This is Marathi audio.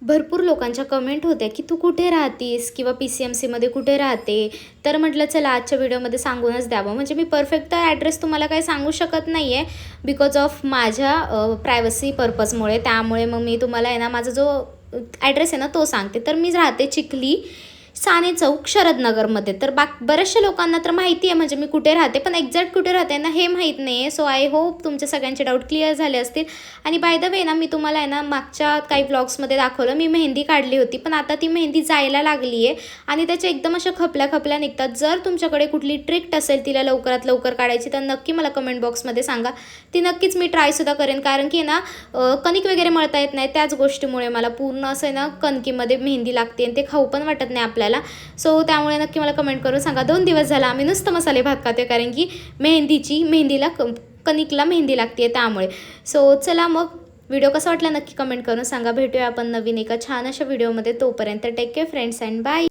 भरपूर लोकांच्या कमेंट होत्या की तू कुठे राहतीस किंवा PCMCमध्ये कुठे राहते. तर म्हटलं चला आजच्या व्हिडिओमध्ये सांगूनच द्यावं. म्हणजे मी परफेक्ट ॲड्रेस तुम्हाला काही सांगू शकत नाही आहे बिकॉज ऑफ माझ्या प्रायव्हसी पर्पजमुळे. त्यामुळे मग मी तुम्हाला आहे ना माझा जो ॲड्रेस आहे ना तो सांगते. तर मी राहते चिखली साने चौक शरदनगरमध्ये. तर बऱ्याचशा लोकांना तर माहिती आहे म्हणजे मी कुठे राहते, पण एक्झॅक्ट कुठे राहते ना हे माहीत नाही आहे. सो आय होप तुमचे सगळ्यांचे डाऊट क्लिअर झाले असतील. आणि बाय द वे ना मी तुम्हाला आहे ना मागच्या काही व्लॉग्समध्ये दाखवलं मी मेहंदी काढली होती, पण आता ती मेहंदी जायला लागली आहे आणि त्याच्या एकदम अशा खपल्या निघतात. जर तुमच्याकडे कुठली ट्रिक असेल तिला लवकरात लवकर काढायची तर नक्की मला कमेंट बॉक्समध्ये सांगा. ती नक्कीच मी ट्रायसुद्धा करेन. कारण की ना कणिक वगैरे मळता येत नाही, त्याच गोष्टीमुळे मला पूर्ण असं आहे ना कणकीमध्ये मेहंदी लागते आणि ते खाऊ पण वाटत नाही आपल्याला. सो त्यामुळे नक्की मला कमेंट करून सांगा. 2 दिवस झाला आम्ही नुसतं मसाले भात खातोय कारण की मेहंदीला कणिकला मेहंदी लागते त्यामुळे. सो चला मग व्हिडिओ कसा वाटला नक्की कमेंट करून सांगा. भेटूया आपण नवीन एका छान अशा व्हिडिओमध्ये. तोपर्यंत take care friends and bye.